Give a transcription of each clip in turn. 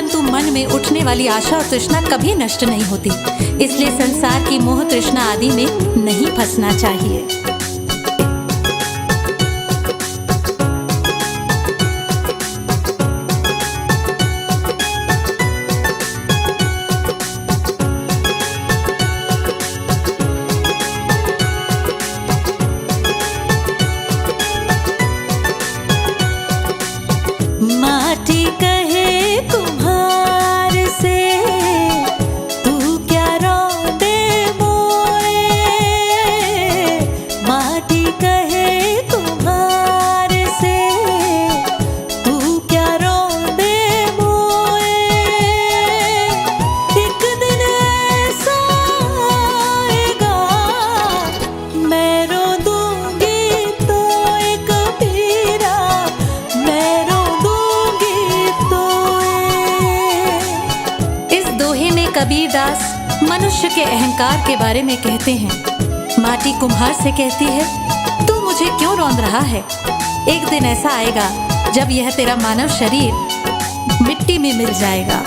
परंतु मन में उठने वाली आशा और तृष्णा कभी नष्ट नहीं होती। इसलिए संसार की मोह तृष्णा आदि में नहीं फंसना चाहिए। माटी कहे कुम्हार से, तू क्या रौंदे मोए। माटी कहे कुम्हार से, तू क्या रौंदे मोए। एक दिन ऐसा आएगा, मैं रो दूंगी तो एक पीरा, मैं कबीरदास मनुष्य के अहंकार के बारे में कहते हैं। माटी कुम्हार से कहती है, तू मुझे क्यों रौंद रहा है। एक दिन ऐसा आएगा जब यह तेरा मानव शरीर मिट्टी में मिल जाएगा।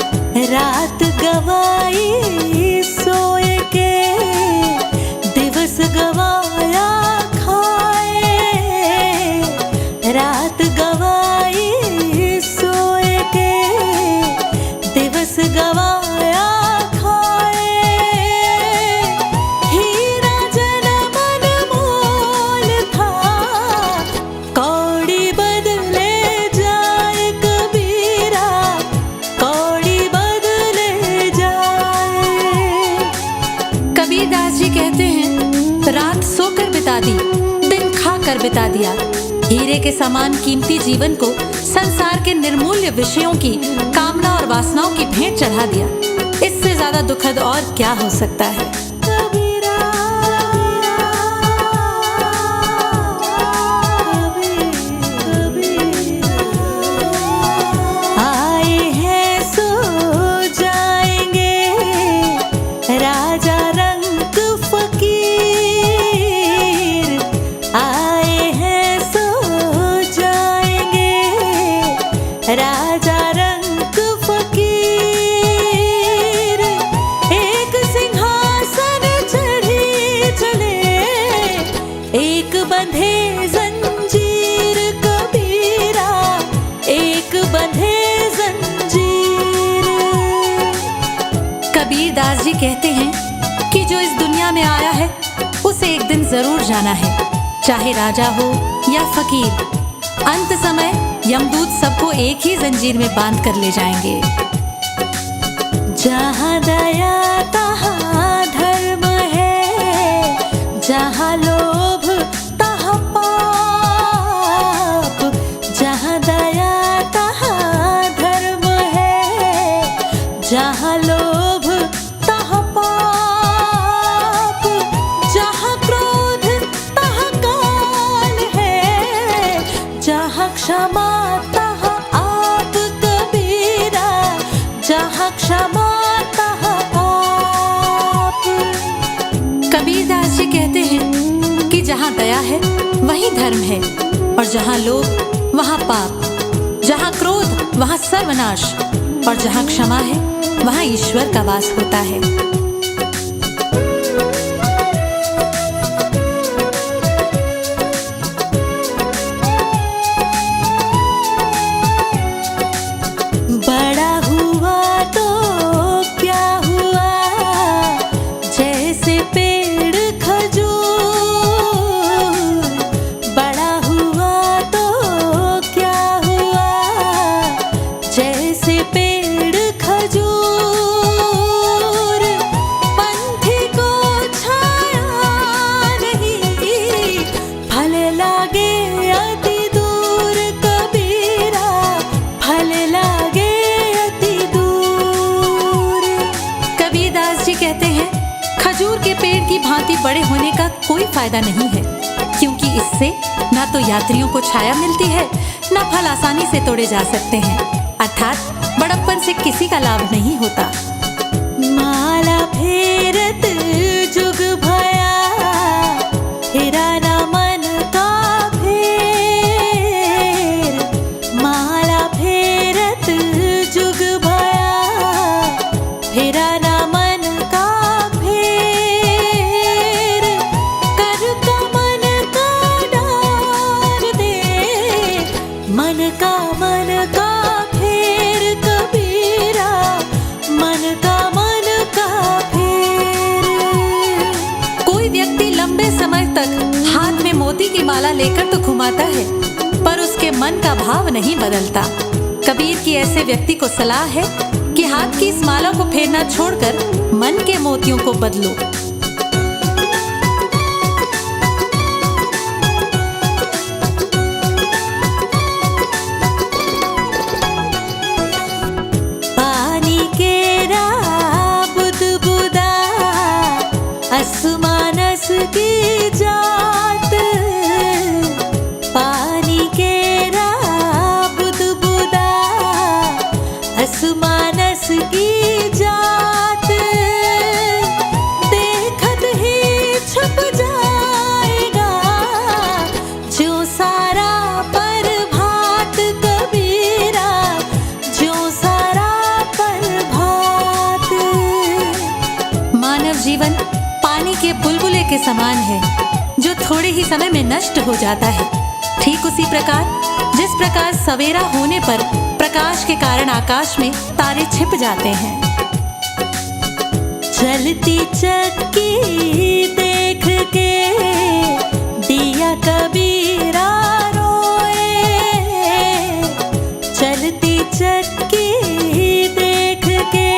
रात गवाई सोए के, दिवस गवाया खाए। रात गवाई सोए के, दिवस गवाया दिन खाकर बिता दिया। हीरे के समान कीमती जीवन को संसार के निर्मूल्य विषयों की कामना और वासनाओं की भेंट चढ़ा दिया। इससे ज्यादा दुखद और क्या हो सकता है। आए हैं सो जाएंगे, राजा रंग फकीर। आए हैं सो जाएंगे, राजा रंग फकीर। एक सिंहासन चढ़ी चले, एक बंधे जंजीर कबीरा, एक बंधे जंजीर। कबीरदास जी कहते हैं कि जो इस दुनिया में आया है उसे एक दिन जरूर जाना है, चाहे राजा हो या फकीर। अंत समय यमदूत सबको एक ही जंजीर में बांध कर ले जाएंगे। जहाँ दया तहाँ धर्म है, जहाँ लोभ तहाँ पाप। जहाँ दया तहाँ धर्म है, जहाँ लोभ तहाँ पाप। जहाँ क्रोध तहाँ काल है, जहाँ क्षमा तहाँ आप कबीरा, जहाँ क्षमा तहाँ आप। कबीरदास जी कहते हैं कि जहाँ दया है वहीं धर्म है, और जहाँ लोभ वहाँ पाप। जहाँ क्रोध वहाँ सर्वनाश, और जहाँ क्षमा है वहाँ ईश्वर का वास होता है। बड़ा हुआ तो क्या हुआ, जैसे पेड़ खजूर। बड़ा हुआ तो क्या हुआ, जैसे पेड़ खजूर। पंथी को छाया नहीं, फल लागे अति दूर कबीरा, फल लागे अति दूर। कबीरदास जी कहते हैं, खजूर के पेड़ की भांति बड़े होने का कोई फायदा नहीं है, क्योंकि इससे ना तो यात्रियों को छाया मिलती है, ना फल आसानी से तोड़े जा सकते हैं। अर्थात बड़प्पन से किसी का लाभ नहीं होता। माला फेरत जुग भया, हेरा ना मन का फेर। माला फेरत जुग भया, मन का फेर कबीरा, मन का फेर। कोई व्यक्ति लंबे समय तक हाथ में मोती की माला लेकर तो घुमाता है, पर उसके मन का भाव नहीं बदलता। कबीर की ऐसे व्यक्ति को सलाह है कि हाथ की इस माला को फेरना छोड़कर मन के मोतियों को बदलो। पानी केरा बुदबुदा असमानस की जात, पानी केरा बुदबुदा असमानस की जात। देखत ही छुप जाएगा जो सारा प्रभात कबीरा, जो सारा प्रभात। मानव जीवन पानी के बुलबुले के समान है, जो थोड़े ही समय में नष्ट हो जाता है। ठीक उसी प्रकार जिस प्रकार सवेरा होने पर प्रकाश के कारण आकाश में तारे छिप जाते हैं। चलती चक्की देख के दिया कबीरा रोए, चलती चक्की देख के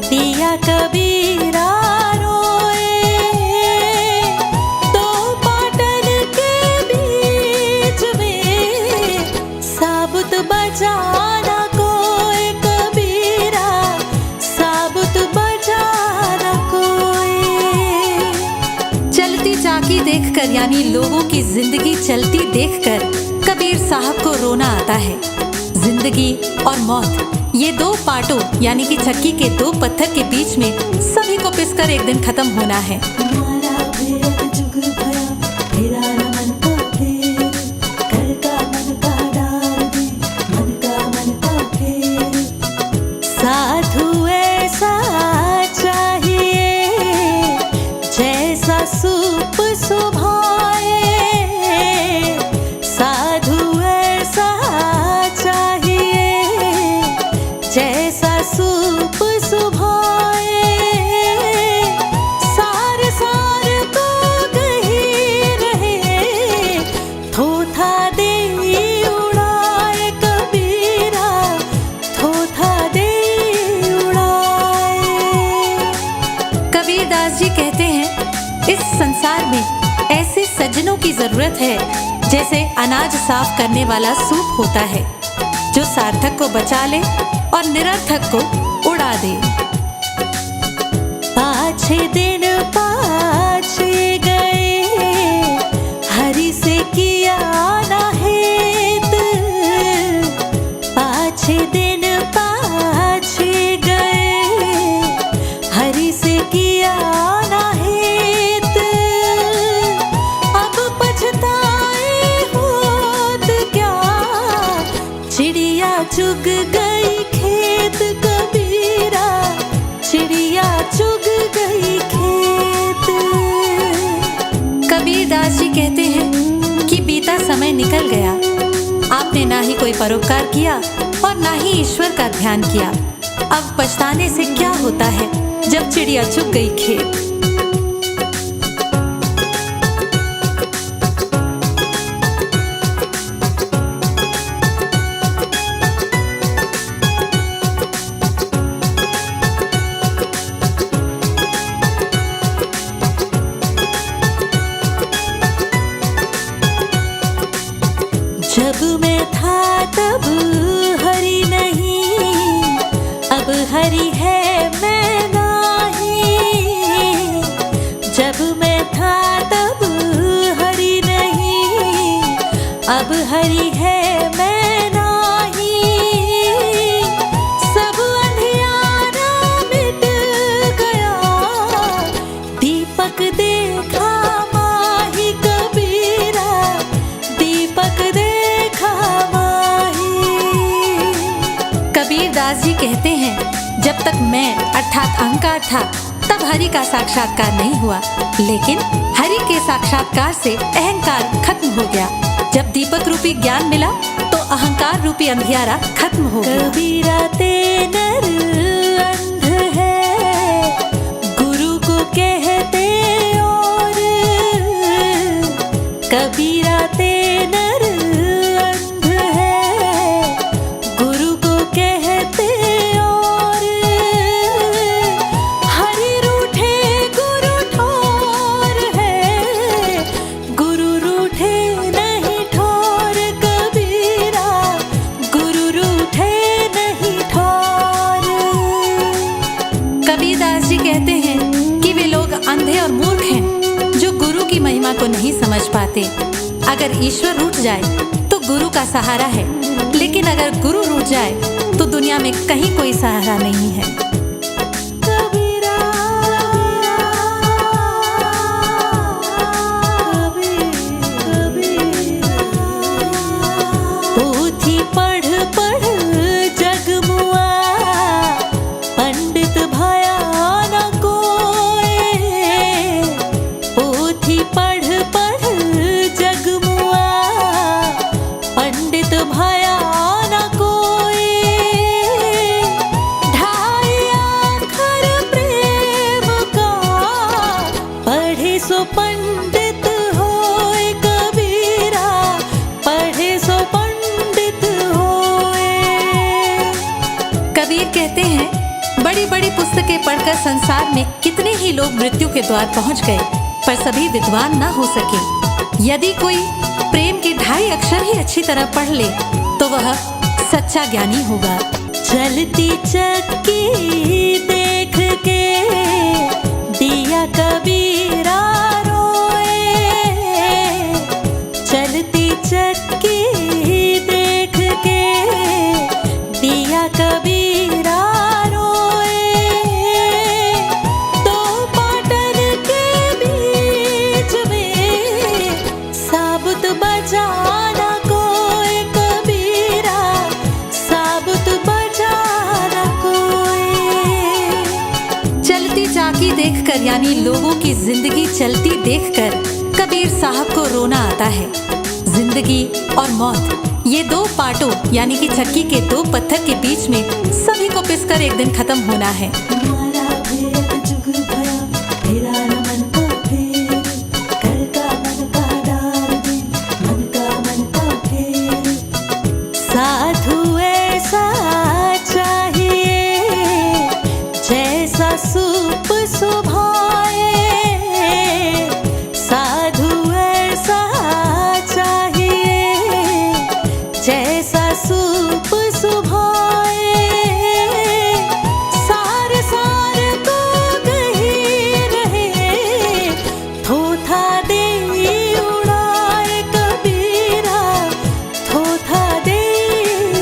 दिया कबीरा रोए। दो पाटन के बीच में साबुत बजाना कोई कबीरा, साबुत बजाना कोई। चलती चाकी देखकर यानी लोगों की जिंदगी चलती देखकर कबीर साहब को रोना आता है। जिंदगी और मौत ये दो पाटों यानी कि चक्की के दो पत्थर के बीच में सभी को पिसकर एक दिन खत्म होना है। माला फेरत जुग भया, फेरा न मन का फेर, कर का मन का डार दे, मन का फेर। साधु ऐसा चाहिए जैसा सूप सुभाए, साधु ऐसा चाहिए जैसा सूप सुभाए। सार सार को कही रहे, थोथा दे उड़ाए कबीरा, थोथा दे उड़ाए। कबीरदास जी कहते हैं इस संसार में ऐसे सज्जनों की जरूरत है जैसे अनाज साफ करने वाला सूप होता है, जो सार्थक को बचा ले और निरर्थक को उड़ा दे। पाछे दिन पाछे गए, हरि से किया ना हेत, पाछे दिन पाछे गए, हरि से किया ना हेत। अब पछताए होत क्या, चिड़िया चुग गई खेत कबीरा, चिड़िया चुग गई खेत। कबीरदास जी कहते हैं कि बीता समय निकल गया, आपने ना ही कोई परोपकार किया और ना ही ईश्वर का ध्यान किया। अब पछताने से क्या होता है जब चिड़िया चुग गई खेत। जब मैं था तब हरि नहीं, अब हरि है मैं नहीं। जब मैं था तब हरि नहीं, अब हरि है मैं नहीं। सब अंधियारा मिट गया, दीपक देखा माही कबीरा, दीपक देखा माही। कबीरदास जी कहते हैं जब तक मैं अर्थात अहंकार था तब हरि का साक्षात्कार नहीं हुआ, लेकिन हरि के साक्षात्कार से अहंकार खत्म हो गया। जब दीपक रूपी ज्ञान मिला तो अहंकार रूपी अंधियारा खत्म हो गया। कबीरा ते नर अंध है, गुरु को कहते और। कबीरा ते नर अंध है, गुरु को कहते और। हरि रूठे गुरु ठोर है, गुरु रूठे नहीं ठोर। कबीरा गुरु रूठे नहीं ठोर। कबीरदास जी कहते हैं कि वे लोग अंधे और मूर्ख हैं जो गुरु की महिमा को नहीं समझ पाते। अगर ईश्वर रूठ जाए तो गुरु का सहारा है, लेकिन अगर गुरु रूठ जाए तो दुनिया में कहीं कोई सहारा नहीं है। कबीरा पोथी पढ़ पढ़ जगमुआ, पंडित भया न कोई। पोथी पढ़ पढ़ जगमुआ, पंडित भया न कोई। ढाई अक्षर प्रेम का, पढ़े सो पंडित होए। कबीरा पढ़े सो पंडित होए। कबीर कहते हैं, बड़ी बड़ी पुस्तकें पढ़कर संसार में कितने ही लोग मृत्यु के द्वार पहुंच गए, पर सभी विद्वान न हो सके। यदि कोई प्रेम के 2.5 अक्षर ही अच्छी तरह पढ़ ले तो वह सच्चा ज्ञानी होगा। चलती चक्की देख के दिया कबीरा रोए। चलती चक्की देख के दिया कबीरा रोए। दो पाटन के बीच में साबुत बजाना कोई। कबीरा साबुत बजाना कोई। चलती चाकी देखकर यानी लोगों की जिंदगी चलती देखकर कबीर साहब को रोना आता है। जिंदगी और मौत, ये 2 पाटों यानी कि चक्की के 2 पत्थर के बीच में सभी को पिसकर एक दिन खत्म होना है। मारा भेद जुग भया, फेरा न मन को फेर। कर का मन का डार दे, मन का फेर। साधु ऐसा चाहिए, जैसा सूप सुभाए। साधु ऐसा चाहिए, जैसा सूप सुभाए। सार सार को कहीं रहे, थोथा दे उड़ाए। कबीरा थोथा दे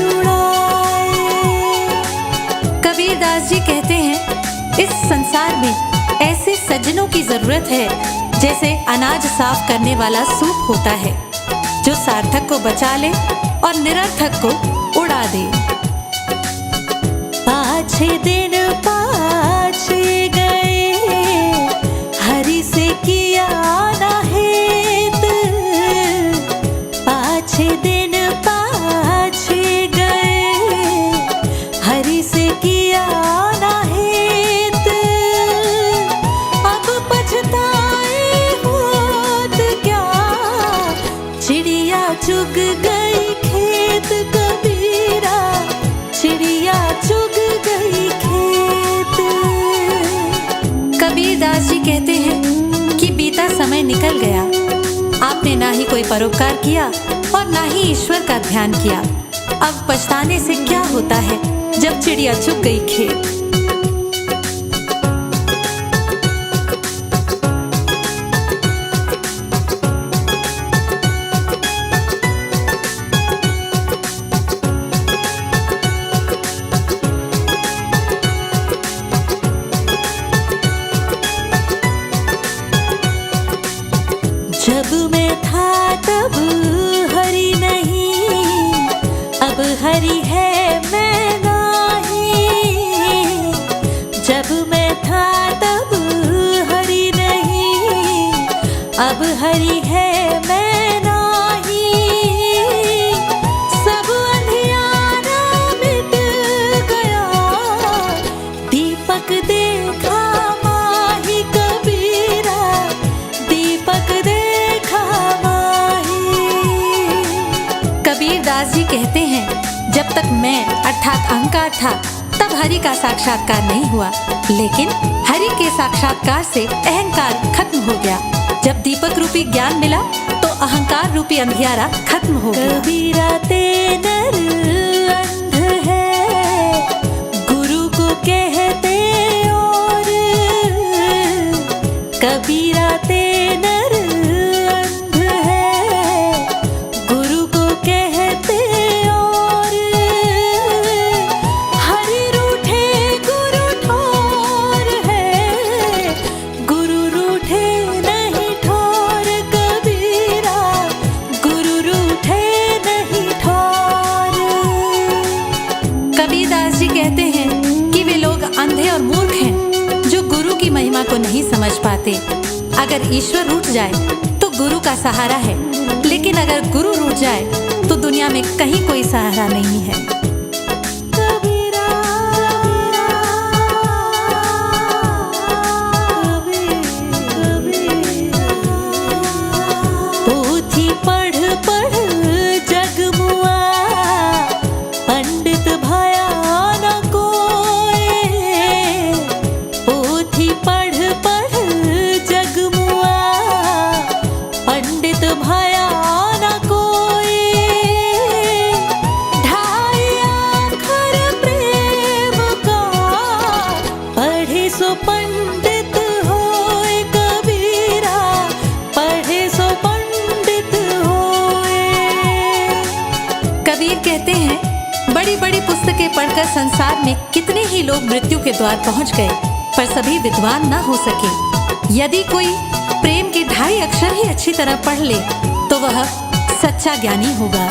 उड़ाए। कबीरदास जी कहते हैं, इस संसार में ऐसे सज्जनों की जरूरत है जैसे अनाज साफ करने वाला सूप होता है, जो सार्थक को बचा ले और निरर्थक को उड़ा दे। पाछे दिन पाछे गए, हरि से किया ना हेत। पाछे दिन पाछे गए, हरि से किया ना हेत। अब पछताए होत क्या, चिड़िया चुग गई खेत। कबीरा चिड़िया चुग गई खेत। कबीरदास जी कहते हैं कि बीता समय निकल गया, आपने ना ही कोई परोपकार किया और ना ही ईश्वर का ध्यान किया। अब पछताने से क्या होता है जब चिड़िया चुग गई खेत। जब मैं था तब हरि नहीं, अब हरि है मैं नहीं। जब मैं था तब हरि नहीं, अब हरि है मैं नहीं। कबीरदास जी कहते हैं, जब तक मैं अर्थात अहंकार था तब हरि का साक्षात्कार नहीं हुआ, लेकिन हरि के साक्षात्कार से अहंकार खत्म हो गया। जब दीपक रूपी ज्ञान मिला तो अहंकार रूपी अंधियारा खत्म हो गया। कबीरा ते नर अंध है, गुरु को कहते और। कबीरा ते नर अंध है, गुरु को कहते और। हरि रूठे गुरु ठोर है, गुरु रूठे नहीं ठोर। कबीरा गुरु रूठे नहीं ठोर। कबीरदास जी कहते हैं कि वे लोग अंधे और मूर्ख हैं जो गुरु की महिमा को नहीं समझ पाते। अगर ईश्वर रूठ जाए तो गुरु का सहारा है, लेकिन अगर गुरु रूठ जाए तो दुनिया में कहीं कोई सहारा नहीं है। कबीरा पोथी पढ़ पढ़ जग मुआ, पंडित भया न कोई। पोथी पढ़ पढ़ जग मुआ, पंडित भया न कोई। ढाई आखर प्रेम का, पढ़े सो पंडित होए। कबीरा पढ़े सो पंडित होए। कबीर कहते हैं, बड़ी बड़ी पुस्तकें पढ़कर संसार में कितने ही लोग मृत्यु के द्वार पहुंच गए, पर सभी विद्वान न हो सके। यदि कोई प्रेम के 2.5 अक्षर ही अच्छी तरह पढ़ ले तो वह सच्चा ज्ञानी होगा।